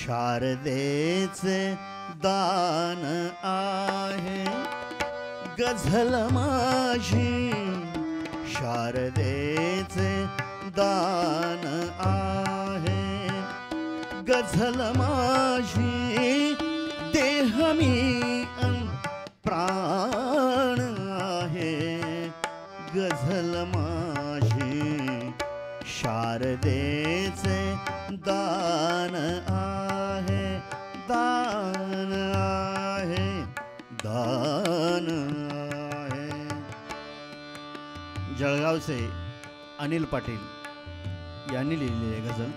शारदेचे दान आहे गझल माझी, शारदेचे दान आहे गझल माझी, देह मी अन प्राण आहे गझल माझी, शारदेचे दान आहे, दान आहे, दान आहे. जळगावचे अनिल पाटील यांनी लिहिलेली आहे गझल.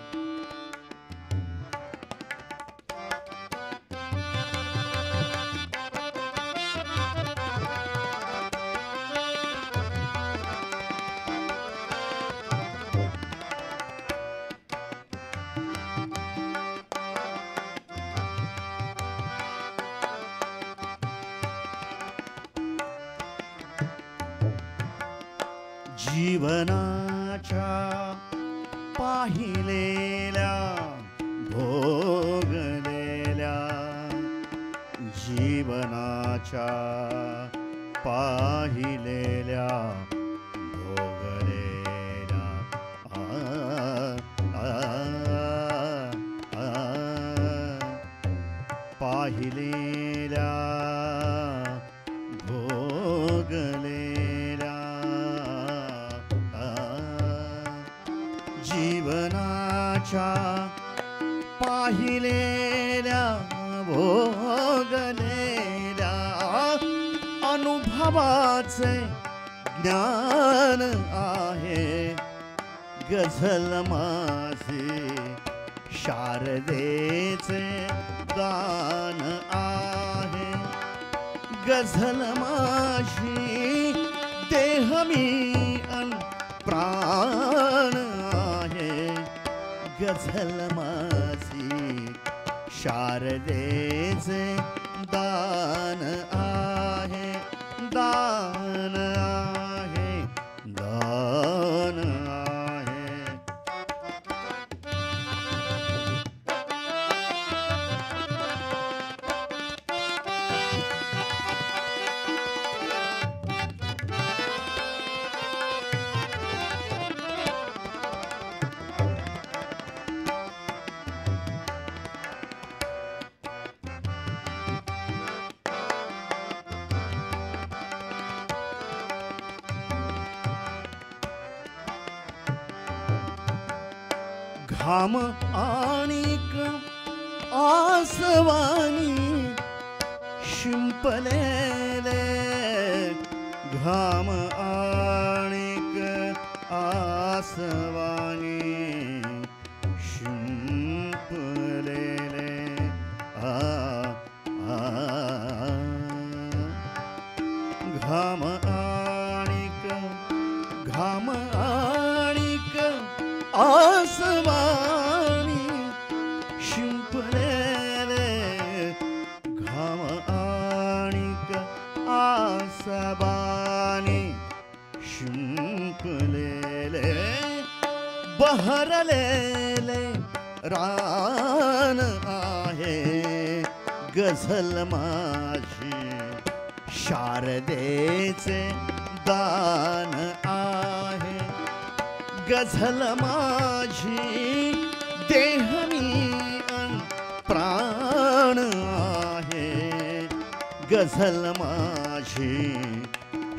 जीवनाच्या पाहिलेल्या भोगलेल्या, जीवनाच्या पाहिलेल्या भोगलेल्या, पाहिलेल्या भोगलेल्या, जीवनाच्या पाहिलेल्या भोगलेल्या, अनुभवाचे ज्ञान आहे गझल माझी, शारदेचे दान आहे गझल माझी, देह मी अन प्राण आहे गझल माझी, शारदेचे दान आहे, दान आहे, दान आहे. घाम आणिक आसवानी शिंपलेले, घाम आणिक आसवानी शिंपलेले, घाम आणिक, घाम आणिक आसवानी शिंपलेले, घाम आणिक आसवानी शिंपलेले, बहरलेले रान आहे गझल माझी, शारदेचे दान आहे गझल माझी, देह मी अन प्राण आहे गझल माझी,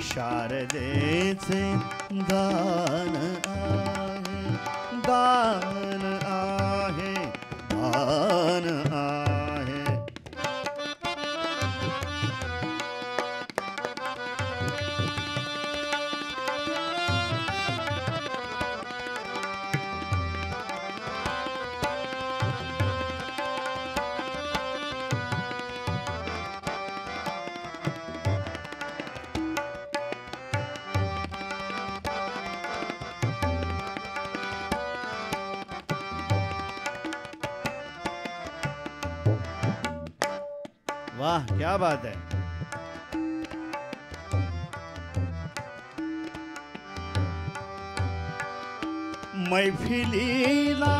शारदेचे दान आहे, दान आहे, दान आहे. वाह, क्या बात है. मैफिलीला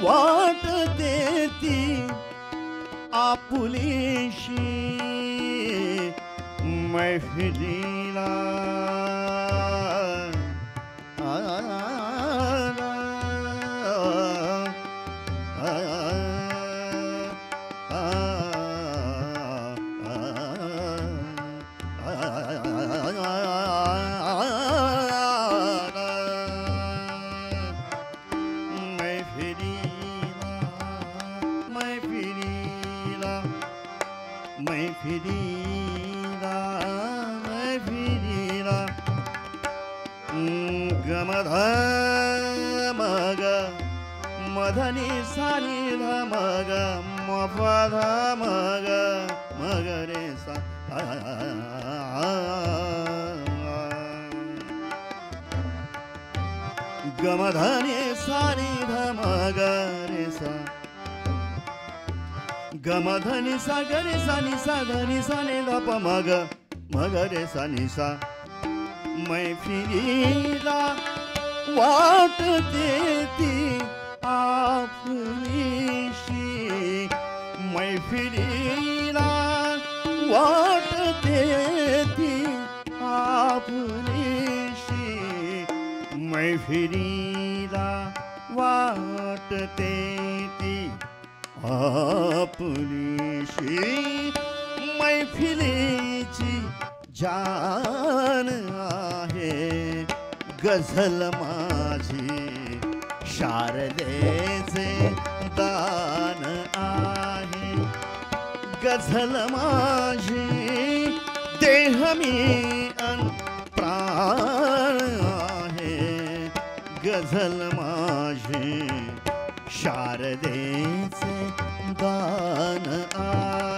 वाट देती आपुलीशी, मैफिलीला मग मधनी सानी मग मपध मग मग रे सा गमधनी सानी मग रे सा गमधनी सा गरे सा नि सा धनी सा नि ध मग मग रे सा नि सा. मैफिलीला वाट देती आपुलीशी, मैफिलीला वाट देती आपुलीशी, मैफिलीला वाट देती आपुलीशी. मैफिलीची जान आहे गझल माझी, शारदेचे दान आहे गझल माझी. देह मी अन प्राण आहे गझल माझी, शारदेचे दान आहे.